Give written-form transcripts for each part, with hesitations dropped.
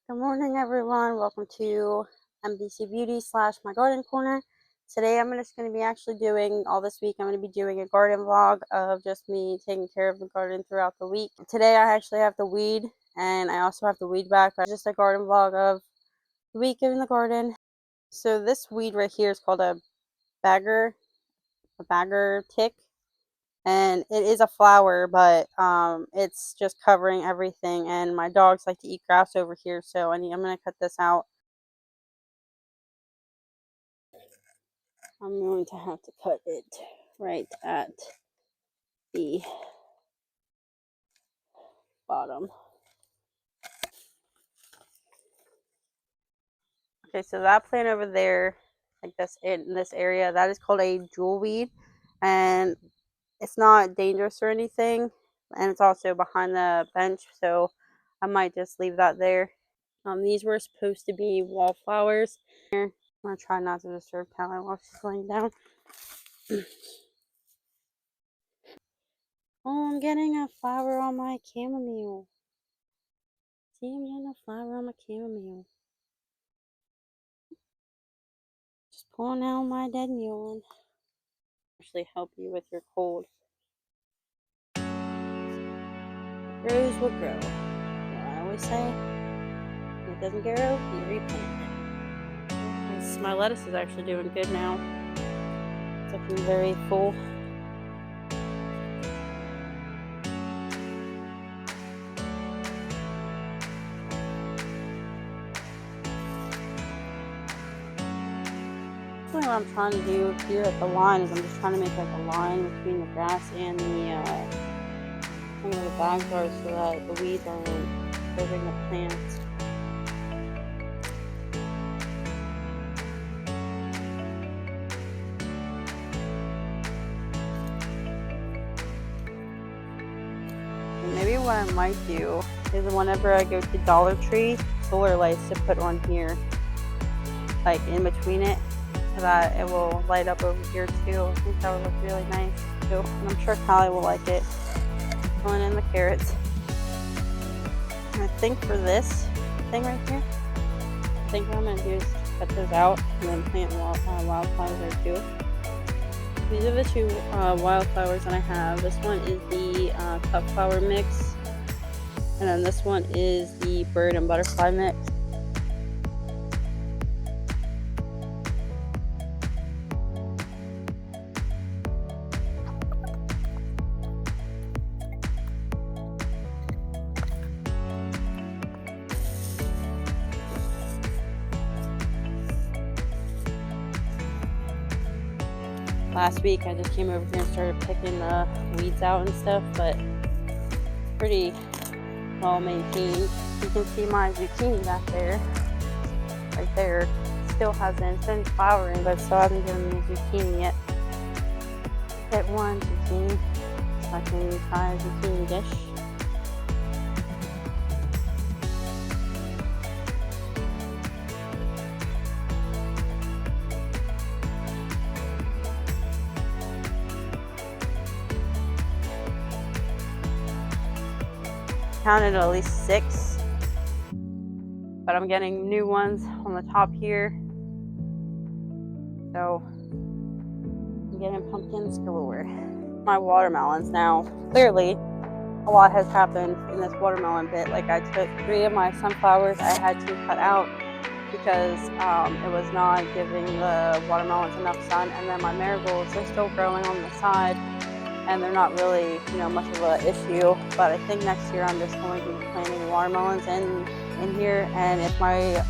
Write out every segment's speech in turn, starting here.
Good morning, everyone. Welcome to MDC Beauty / my garden corner. Today, I'm just going to be actually doing all this week. I'm going to be doing a garden vlog of just me taking care of the garden throughout the week. Today, I actually have the weed, and I also have the weed back. But just a garden vlog of the week in the garden. So this weed right here is called a bagger tick. And it is a flower, but it's just covering everything, and my dogs like to eat grass over here, so I'm going to cut this out. I'm going to have to cut it right at the bottom. Okay, so that plant over there, like this in this area, that is called a jewel weed, and it's not dangerous or anything, and it's also behind the bench, so I might just leave that there. These were supposed to be wallflowers. I'm gonna try not to disturb Callie while she's laying down. Oh, I'm getting a flower on my chamomile. See, I'm getting a flower on my chamomile. Just pulling out my dead mule. Actually help you with your cold. Grows will grow. You know, I always say, if it doesn't grow, you replant it. My lettuce is actually doing good now. It's looking very full. What I'm trying to do here at the line is I'm just trying to make like a line between the grass and where the bags are, so that the weeds aren't disturbing the plants. And maybe what I might do is whenever I go to Dollar Tree, solar lights to put on here, like in between it, so that it will light up over here too. I think that would look really nice too, and I'm sure Callie will like it. Pulling in the carrots. And I think for this thing right here, I think what I'm going to do is cut those out and then plant wildflowers there too. These are the two wildflowers that I have. This one is the cut flower mix, and then this one is the bird and butterfly mix. Last week I just came over here and started picking the weeds out and stuff, but pretty well maintained. You can see my zucchini back there, right there. Still hasn't, it's been flowering, but still hasn't given me zucchini yet. Hit one zucchini, so I can try a zucchini dish. Counted at least 6, but I'm getting new ones on the top here, so I'm getting pumpkins galore. My watermelons now, clearly a lot has happened in this watermelon bit. Like, I took 3 of my sunflowers I had to cut out because it was not giving the watermelons enough sun, and then my marigolds are still growing on the side, and they're not really, much of an issue. But I think next year I'm just going to be planting watermelons in here, and if my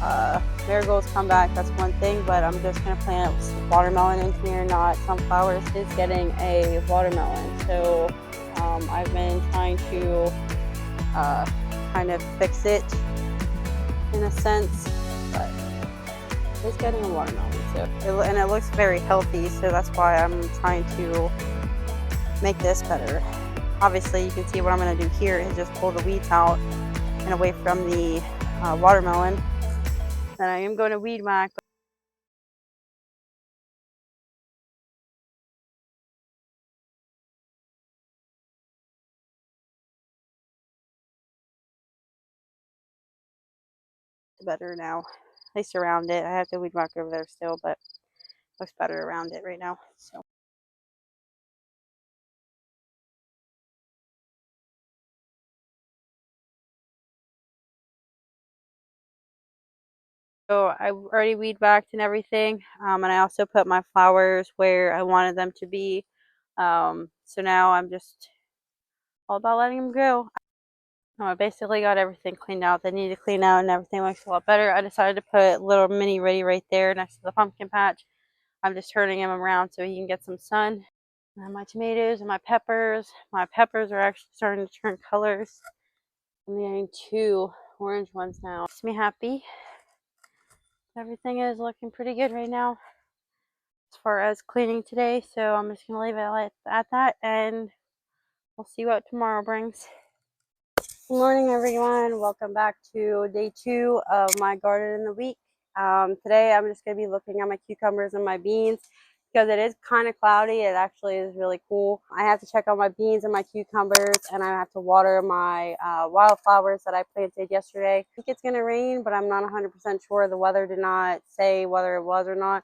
marigolds come back, that's one thing, but I'm just going to plant watermelon in here, not sunflowers. Is getting a watermelon, so I've been trying to kind of fix it in a sense, but it's getting a watermelon, and it looks very healthy, so that's why I'm trying to make this better. Obviously, you can see what I'm going to do here is just pull the weeds out and away from the watermelon. Then I am going to weed whack. better now, at least around it. I have to weed whack over there still, but looks better around it right now. So I already weed whacked and everything, and I also put my flowers where I wanted them to be. So now I'm just all about letting them go. I basically got everything cleaned out. They need to clean out and everything looks a lot better. I decided to put little mini Reddy right there next to the pumpkin patch. I'm just turning him around so he can get some sun. And my tomatoes and my peppers. My peppers are actually starting to turn colors. I'm getting 2 orange ones now. Makes me happy. Everything is looking pretty good right now as far as cleaning today. So I'm just going to leave it at that and we'll see what tomorrow brings. Good morning, everyone. Welcome back to day 2 of my garden in the week. Today I'm just going to be looking at my cucumbers and my beans because it is kind of cloudy. It actually is really cool. I have to check on my beans and my cucumbers, and I have to water my wildflowers that I planted yesterday. I think it's going to rain, but I'm not 100% sure. The weather did not say whether it was or not.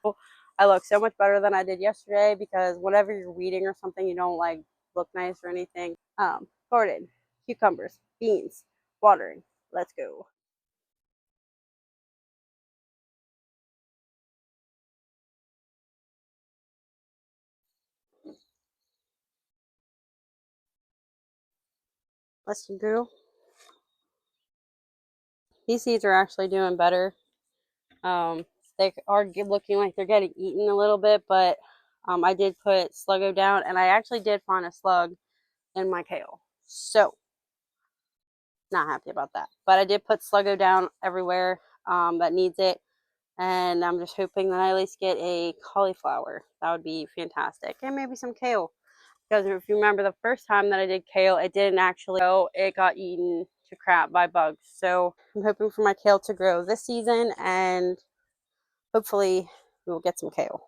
I look so much better than I did yesterday because whenever you're weeding or something, you don't like look nice or anything. Garden, cucumbers, beans, watering. Let's go. Let's go. These seeds are actually doing better. They are looking like they're getting eaten a little bit, but I did put Sluggo down, and I actually did find a slug in my kale. So, not happy about that. But I did put Sluggo down everywhere that needs it, and I'm just hoping that I at least get a cauliflower. That would be fantastic. And maybe some kale. Because if you remember the first time that I did kale, it didn't actually grow. It got eaten to crap by bugs. So I'm hoping for my kale to grow this season, and hopefully we will get some kale.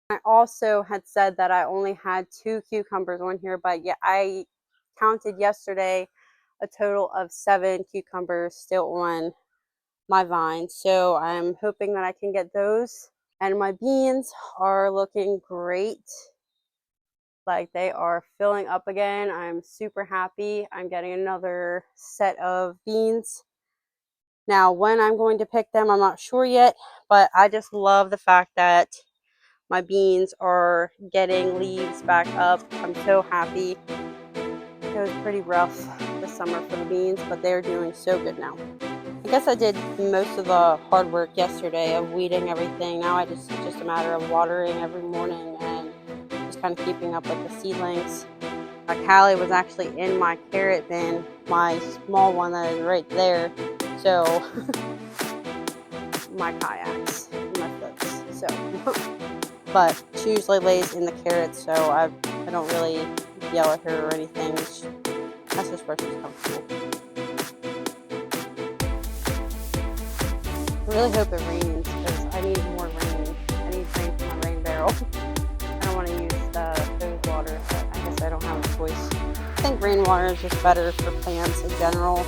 I also had said that I only had 2 cucumbers on here, but yeah, I counted yesterday a total of 7 cucumbers still on my vine. So I'm hoping that I can get those. And my beans are looking great. Like, they are filling up again. I'm super happy. I'm getting another set of beans. Now, when I'm going to pick them, I'm not sure yet, but I just love the fact that my beans are getting leaves back up. I'm so happy. It was pretty rough this summer for the beans, but they're doing so good now. I guess I did most of the hard work yesterday of weeding everything. Now it's just a matter of watering every morning and just kind of keeping up with the seedlings. Callie was actually in my carrot bin, my small one that is right there. So my kayaks, my flips. So, but she usually lays in the carrots, so I don't really yell at her or anything. That's just where she's comfortable. I really hope it rains because I need more rain. I need rain for my rain barrel. I don't want to use those water, but I guess I don't have a choice. I think rainwater is just better for plants in general.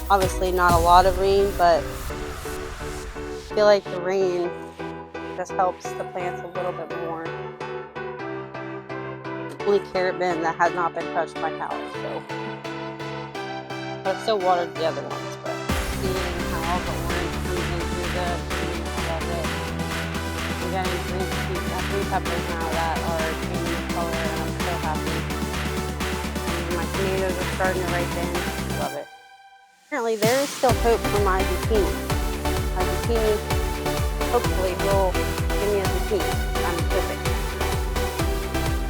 Obviously not a lot of rain, but I feel like the rain just helps the plants a little bit more. Only carrot bin that has not been touched by Callie, so. But I still watered the other ones, but seeing how all the orange comes in through the tree, I love it. I'm getting green peppers now that are changing color, and I'm so happy. And my tomatoes are starting to ripen. I love it. Apparently there is still hope for my zucchini. My zucchini hopefully will give me a zucchini. I'm hoping.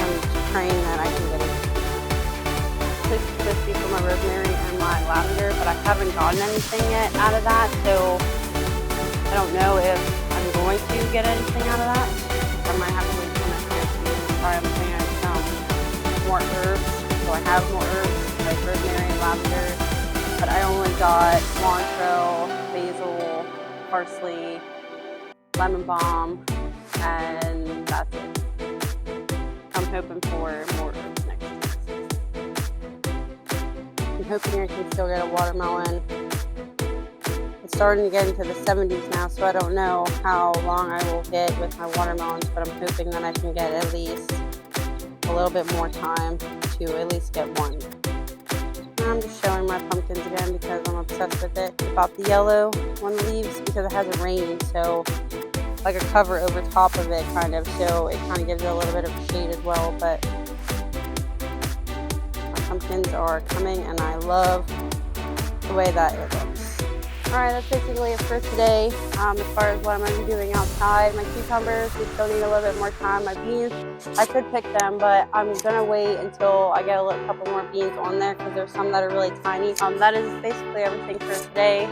I'm just praying that I can get it. This is supposed to be for my rosemary and my lavender, but I haven't gotten anything yet out of that, so I don't know if I'm going to get anything out of that. I might have to wait till next year to try and plant some more herbs. So I have more herbs like rosemary and lavender, but I only got cilantro, basil, parsley, lemon balm, and that's it. I'm hoping for more herbs next year. I'm hoping I can still get a watermelon. It's starting to get into the 70s now, so I don't know how long I will get with my watermelons, but I'm hoping that I can get at least a little bit more time to at least get one. And I'm just showing my pumpkins again because I'm obsessed with it. About the yellow one leaves because it has a rain, so like a cover over top of it kind of, so it kind of gives it a little bit of shade as well. But my pumpkins are coming and I love the way that it looks. Alright, that's basically it for today. As far as what I'm going to be doing outside, my cucumbers, we still need a little bit more time. My beans, I could pick them, but I'm going to wait until I get a couple more beans on there because there's some that are really tiny. That is basically everything for today.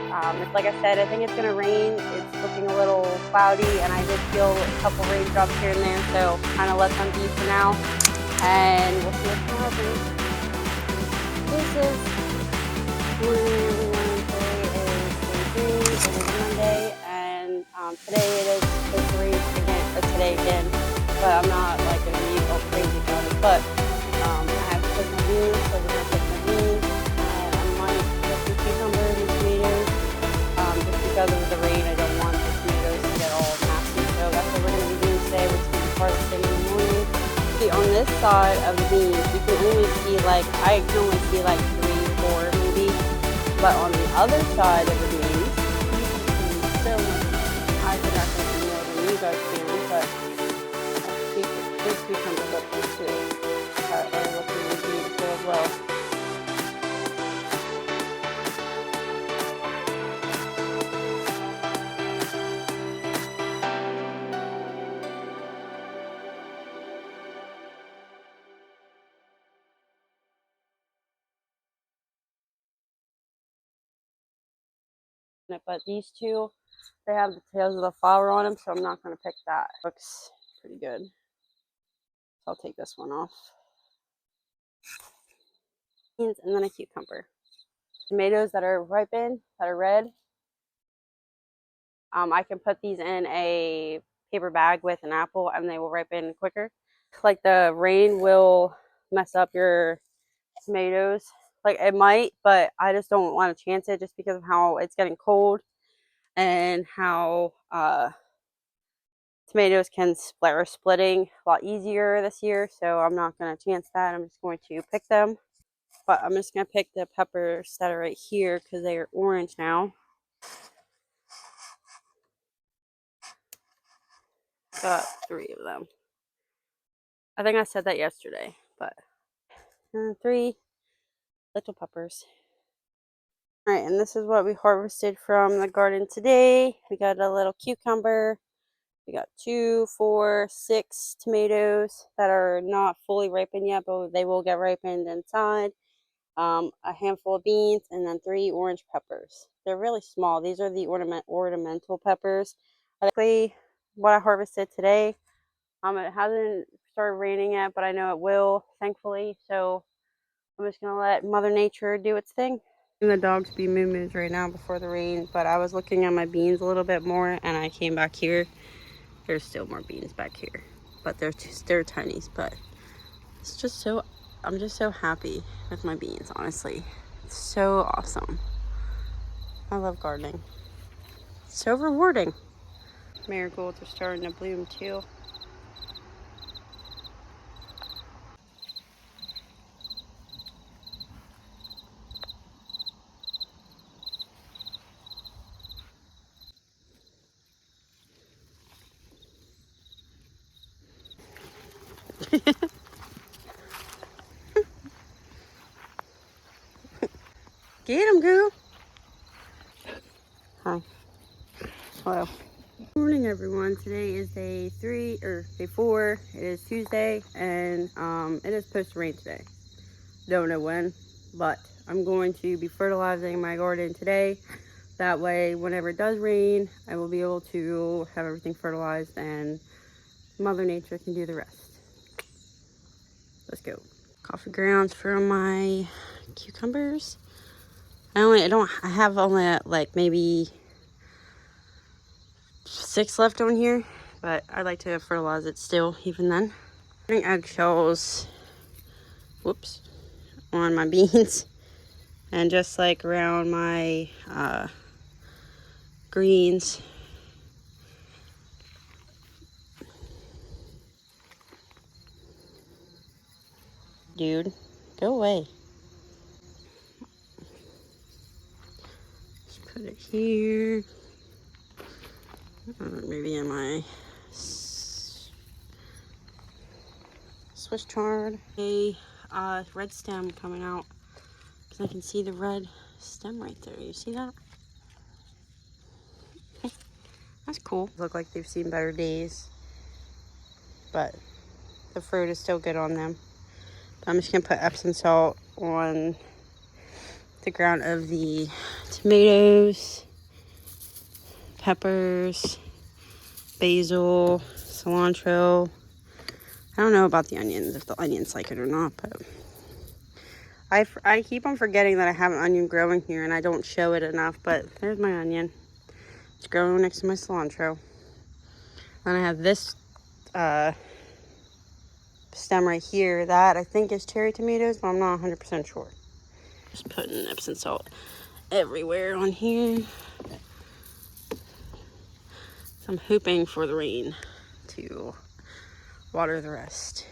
Like I said, I think it's going to rain. It's looking a little cloudy, and I did feel a couple raindrops here and there, so kind of let them be for now. And we'll see what's going to happen. This is it is Monday, and today it is supposed to rain again, but I'm not like going to be all crazy about it. But I have to pick my beans, so we're going to pick my beans, and I might get some cucumbers and tomatoes. Just because of the rain, I don't want the tomatoes to get all nasty, so that's what we're going to be doing today. We're just going to be harvesting in the morning. See, on this side of the beans, you can only see I can only see 3, 4 maybe, but on the other side of the beans, I think I can see more than you guys can, but there's cucumbers up there too that are looking beautiful as well. But these two, they have the tails of the flower on them, so I'm not going to pick that. Looks pretty good. So I'll take this one off. And then a cucumber. Tomatoes that are ripened, that are red, I can put these in a paper bag with an apple and they will ripen quicker. Like the rain will mess up your tomatoes. Like it might, but I just don't want to chance it just because of how it's getting cold and how tomatoes can splitting a lot easier this year. So I'm not going to chance that. I'm just going to pick them. But I'm just going to pick the peppers that are right here because they are orange now. Got 3 of them. I think I said that yesterday, but 3 little peppers. All right, and this is what we harvested from the garden today. We got a little cucumber. We got 2, 4, 6 tomatoes that are not fully ripened yet, but they will get ripened inside. A handful of beans, and then 3 orange peppers. They're really small. These are the ornamental peppers. Basically, what I harvested today. It hasn't started raining yet, but I know it will, thankfully. So I'm just gonna let Mother Nature do its thing. And the dogs be moo-moos right now before the rain, but I was looking at my beans a little bit more, and I came back here. There's still more beans back here, but they're tinies. But it's just so, I'm just so happy with my beans, honestly. It's so awesome. I love gardening. It's so rewarding. Marigolds are starting to bloom too. Get him, Goo. Hi. Hello. Good morning, everyone. Today is day 4. It is Tuesday, and it is supposed to rain today. Don't know when, but I'm going to be fertilizing my garden today. That way, whenever it does rain, I will be able to have everything fertilized, and Mother Nature can do the rest. Let's go. Coffee grounds for my cucumbers. I have only like maybe 6 left on here, but I like to fertilize it still, even then. Putting eggshells, whoops, on my beans, and just like around my greens. Dude, go away. Just put it here. Maybe in my Swiss chard. A red stem coming out, because I can see the red stem right there. You see that? That's cool. Look like they've seen better days, but the fruit is still good on them. I'm just gonna put Epsom salt on the ground of the tomatoes, peppers, basil, cilantro. I don't know about the onions, if the onions like it or not, but I keep on forgetting that I have an onion growing here and I don't show it enough, but there's my onion. It's growing next to my cilantro. Then I have this stem right here that I think is cherry tomatoes, but I'm not 100% sure. Just putting Epsom salt everywhere on here. So I'm hoping for the rain to water the rest.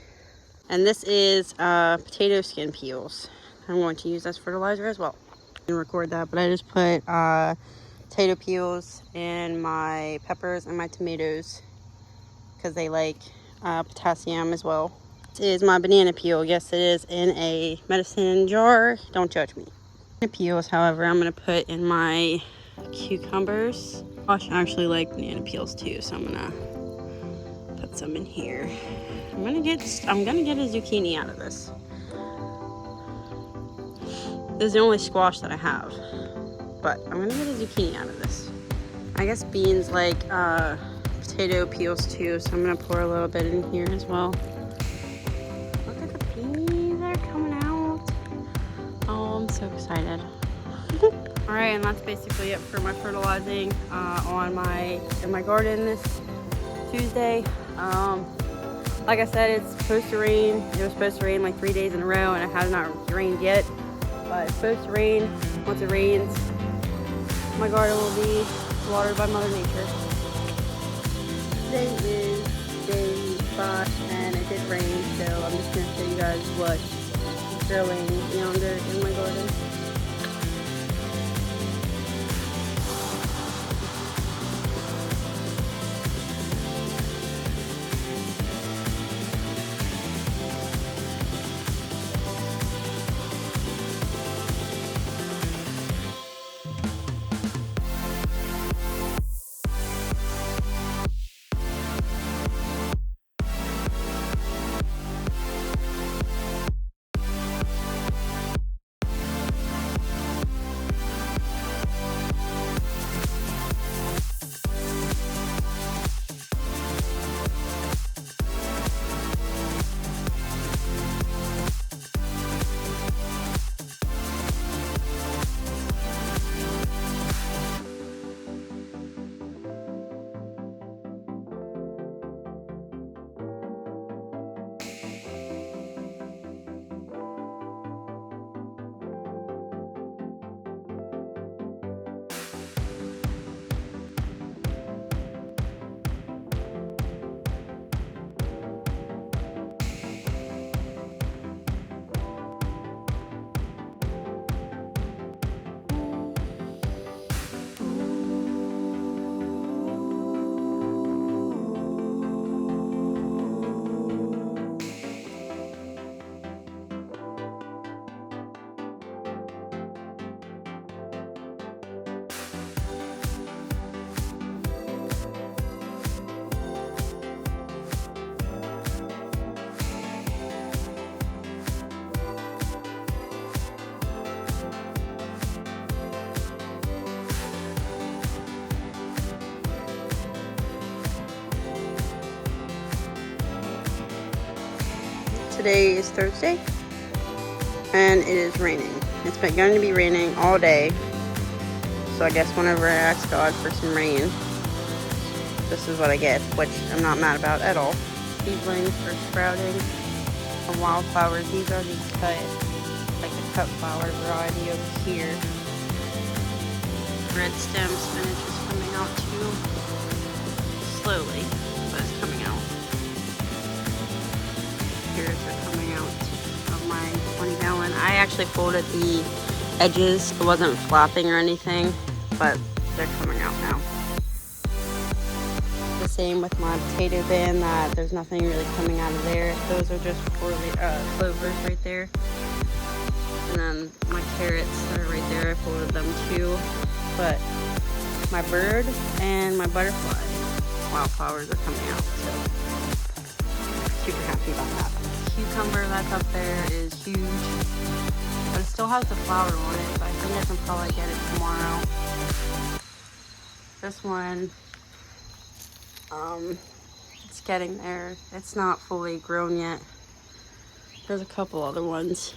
And this is potato skin peels. I'm going to use as fertilizer as well. I didn't record that, but I just put potato peels in my peppers and my tomatoes because they like potassium as well. This is my banana peel. Yes, it is in a medicine jar. Don't judge me. Banana peels, however, I'm going to put in my cucumbers. I actually like banana peels too, so I'm going to put some in here. I'm gonna get a zucchini out of this. This is the only squash that I have, but I'm gonna get a zucchini out of this. I guess beans like potato peels too, so I'm gonna pour a little bit in here as well. Look at the beans that are coming out. Oh, I'm so excited. All right, and that's basically it for my fertilizing in my garden this Tuesday. Like I said, it's supposed to rain. It was supposed to rain like 3 days in a row, and it has not rained yet. But it's supposed to rain. Once it rains, my garden will be watered by Mother Nature. Today is day 5, and it did rain, so I'm just going to show you guys what's growing yonder in my garden. Today is Thursday, and it is raining. It's been going to be raining all day, so I guess whenever I ask God for some rain, this is what I get, which I'm not mad about at all. Seedlings are sprouting from wildflowers. These are the cut flower variety over here. Red stem spinach is coming coming out too slowly, but it's coming out. Carrots are coming out of my 20-gallon. I actually folded the edges. It wasn't flapping or anything, but they're coming out now. The same with my potato bin, that there's nothing really coming out of there. Those are just clovers right there. And then my carrots that are right there, I folded them too. But my bird and my butterfly wildflowers are coming out, so super happy about that. Cucumber that's up there is huge, but it still has the flower on it, but I think I can probably get it tomorrow. This one, it's getting there. It's not fully grown yet. There's a couple other ones.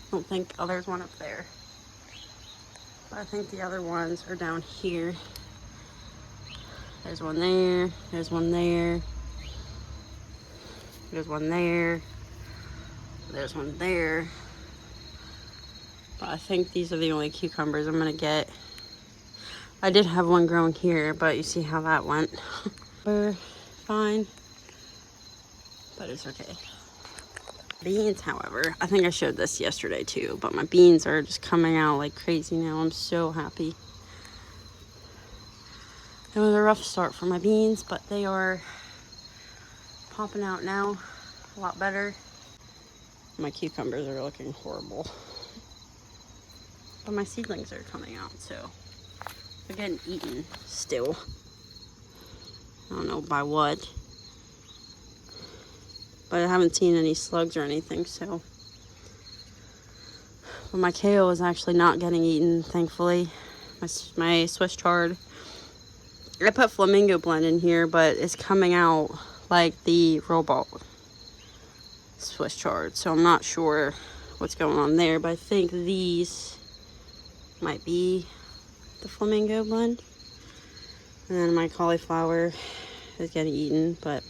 I don't think, oh, there's one up there. But I think the other ones are down here. There's one there, there's one there, there's one there, there's one there. But I think these are the only cucumbers I'm gonna get. I did have one growing here, but you see how that went. We're fine, but it's okay. Beans, however, I think I showed this yesterday too, but my beans are just coming out like crazy now. I'm so happy. It was a rough start for my beans, but they are popping out now a lot better. My cucumbers are looking horrible, but my seedlings are coming out, so they're getting eaten still. I don't know by what, but I haven't seen any slugs or anything, so. But my kale is actually not getting eaten, thankfully. My Swiss chard, I put flamingo blend in here, but it's coming out like the robot Swiss chard, so I'm not sure what's going on there, but I think these might be the flamingo blend. And then my cauliflower is getting eaten, but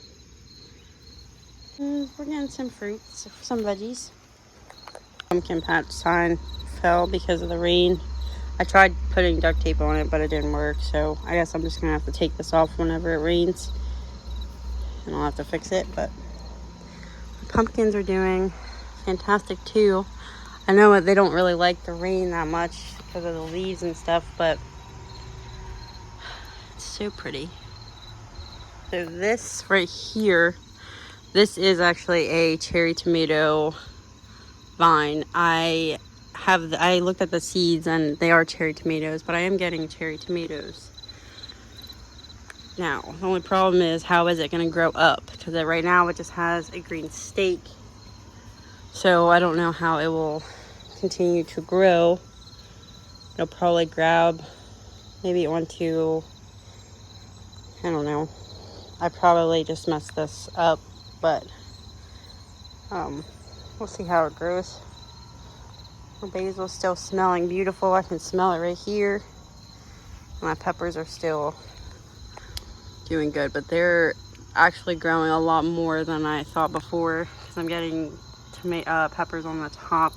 we're getting some fruits, some veggies. Pumpkin patch sign fell because of the rain. I tried putting duct tape on it, but it didn't work, so I guess I'm just gonna have to take this off whenever it rains, and I'll have to fix it. But the pumpkins are doing fantastic too. I know they don't really like the rain that much because of the leaves and stuff, but it's so pretty. So this right here, this is actually a cherry tomato vine. I looked at the seeds and they are cherry tomatoes, but I am getting cherry tomatoes. Now, the only problem is, how is it going to grow up? Because right now it just has a green stake. So I don't know how it will continue to grow. It'll probably grab maybe onto, I don't know. I probably just messed this up, but we'll see how it grows. My basil is still smelling beautiful. I can smell it right here. My peppers are still doing good, but they're actually growing a lot more than I thought before, because I'm getting peppers on the top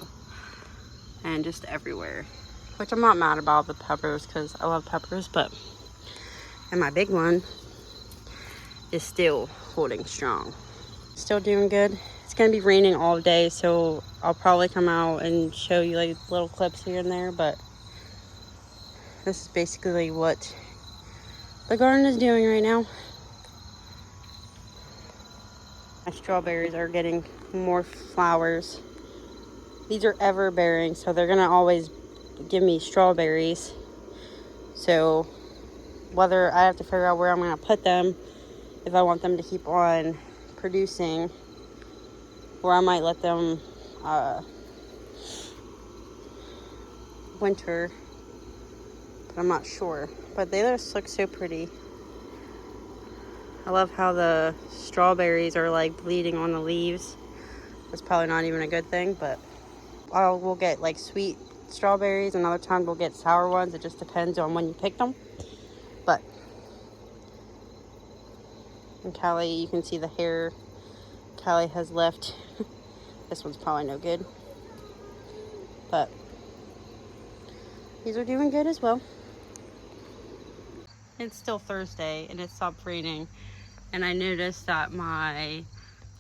and just everywhere, which I'm not mad about the peppers because I love peppers, and my big one is still holding strong. Still doing good. It's gonna be raining all day, so I'll probably come out and show you like little clips here and there, but this is basically what the garden is doing right now. My strawberries are getting more flowers. These are ever bearing, so they're gonna always give me strawberries. So whether I have to figure out where I'm gonna put them, if I want them to keep on producing, or I might let them winter, but I'm not sure. But they just look so pretty. I love how the strawberries are like bleeding on the leaves. That's probably not even a good thing, but we'll get like sweet strawberries, and other times we'll get sour ones. It just depends on when you pick them. But and Callie, you can see the hair Callie has left. This one's probably no good, but these are doing good as well. It's still Thursday and it stopped raining, and I noticed that my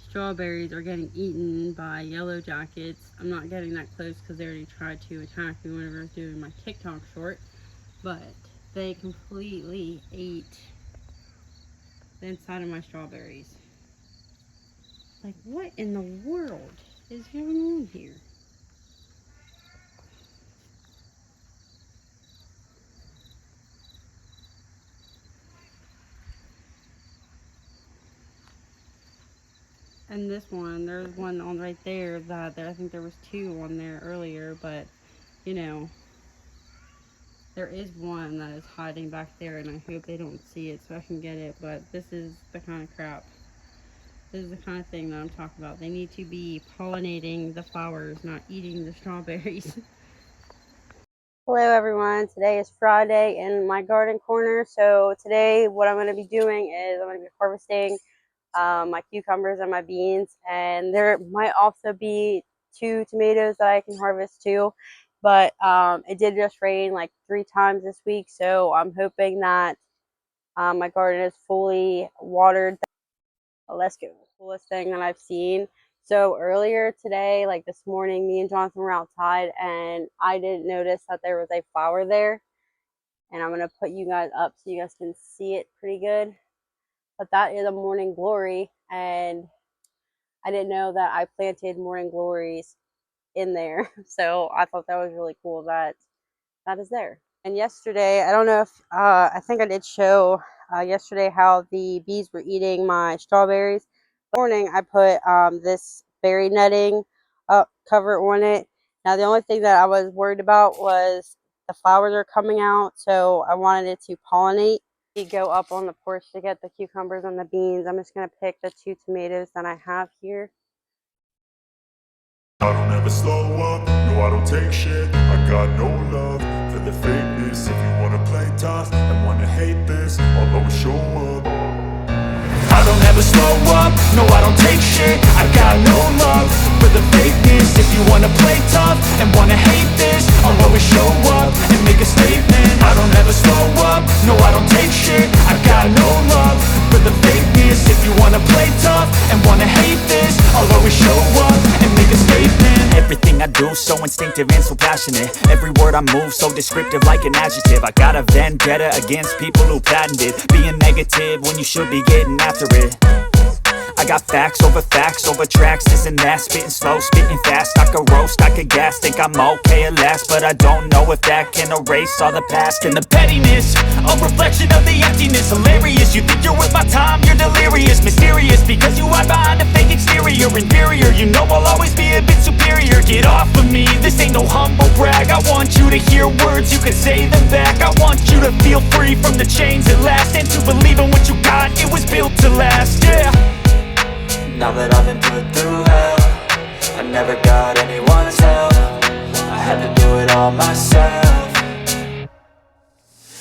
strawberries are getting eaten by yellow jackets. I'm not getting that close because they already tried to attack me whenever I was doing my TikTok short, but they completely ate the inside of my strawberries. Like, what in the world is going on here? And this one, there's one on right there that I think there was two on there earlier, but you know, there is one that is hiding back there, and I hope they don't see it so I can get it. But this is the kind of crap. This is the kind of thing that I'm talking about. They need to be pollinating the flowers, not eating the strawberries. Hello everyone, today is Friday in my garden corner. So today what I'm going to be doing is I'm going to be harvesting my cucumbers and my beans, and there might also be 2 tomatoes that I can harvest too, but it did just rain like 3 times this week, so I'm hoping that my garden is fully watered. Let's go. The coolest thing that I've seen. So earlier today, like this morning, me and Jonathan were outside and I didn't notice that there was a flower there, and I'm going to put you guys up so you guys can see it pretty good. But that is a morning glory, and I didn't know that I planted morning glories in there. So I thought that was really cool that that is there. And yesterday, I don't know if, I think I did show yesterday how the bees were eating my strawberries. This morning, I put this berry netting cover on it. Now, the only thing that I was worried about was the flowers are coming out, so I wanted it to pollinate. Go up on the porch to get the cucumbers and the beans. I'm just going to pick the 2 tomatoes that I have here. I don't ever slow up, no I don't take shit. I got no love for the fakeness. If you wanna play tough and wanna hate this, I'll always show up. I don't ever slow up, no I don't take shit. I got no love for the fakeness. If you wanna play tough and wanna hate this, I'll always show up and make a statement. I don't ever slow up, no I don't take shit. I got no love for the fakeness. If you wanna play tough and wanna hate this, I'll always show up and make a statement. Everything I do so instinctive and so passionate. Every word I move so descriptive like an adjective. I got a vendetta against people who patented being negative when you should be getting after it. I got facts over tracks, this and that. Spitting slow, spitting fast, I could roast, I could gas. Think I'm okay at last, but I don't know if that can erase all the past. And the pettiness, a reflection of the emptiness. Hilarious, you think you're worth my time, you're delirious. Mysterious, because you hide behind a fake exterior. Inferior, you know I'll always be a bit superior. Get off of me, this ain't no humble brag. I want you to hear words, you can say them back. I want you to feel free from the chains at last, and to believe in what you got, it was built to last, yeah. Now that I've been put through hell, I never got anyone's help. I had to do it all myself.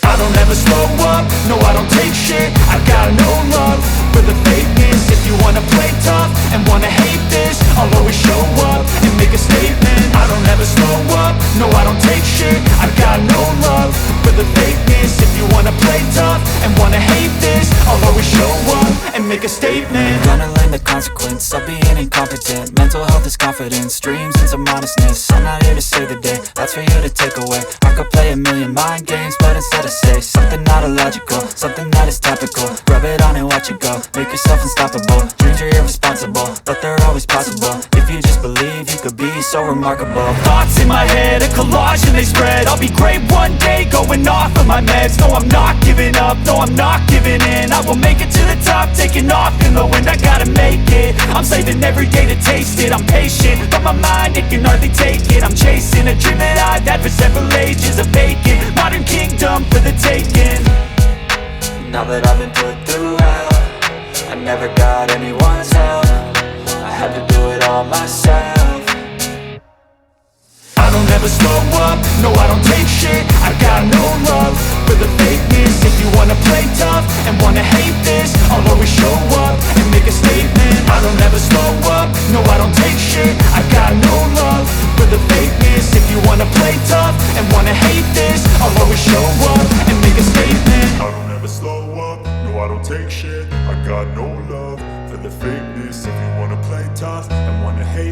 I don't ever slow up, no I don't take shit. I got no love for the fakeness. If you wanna play tough and wanna hate this, I'll always show up and make a statement. I don't ever slow up, no I don't take shit. I got no love for the fakeness. If you wanna play tough and wanna hate this, I'll always show up and make a statement. Gonna learn the consequence of being incompetent. Mental health is confidence, dreams into modestness. I'm not here to save the day, that's for you to take away. I could play a million mind games, but instead I say something not illogical, something that is topical. Rub it on and watch it go, make yourself unstoppable. Dreams are irresponsible, but they're always possible. If you just believe, you could be so remarkable. Thoughts in my head, a collage and they spread. I'll be great one day, going off of my meds. No, I'm not giving up, no, I'm not giving in. I will make it to the top, taking off in the wind. I gotta make it, I'm saving every day to taste it. I'm patient, but my mind, it can hardly take it. I'm chasing a dream that I've had for several ages. A vacant, modern kingdom for the taking. Now that I've been put through hell, I never got anyone's help. I had to do it all myself. I don't ever slow up, no I don't take shit. I got no love for the fakeness. If you wanna play tough and wanna hate this, I'll always show up and make a statement. I don't ever slow up, no I don't take shit. I got no love for the fakeness. If you wanna play tough and wanna hate this, I'll always show up and make a statement. I don't ever I don't take shit. I got no love for the fakeness. If you wanna play tough and wanna hate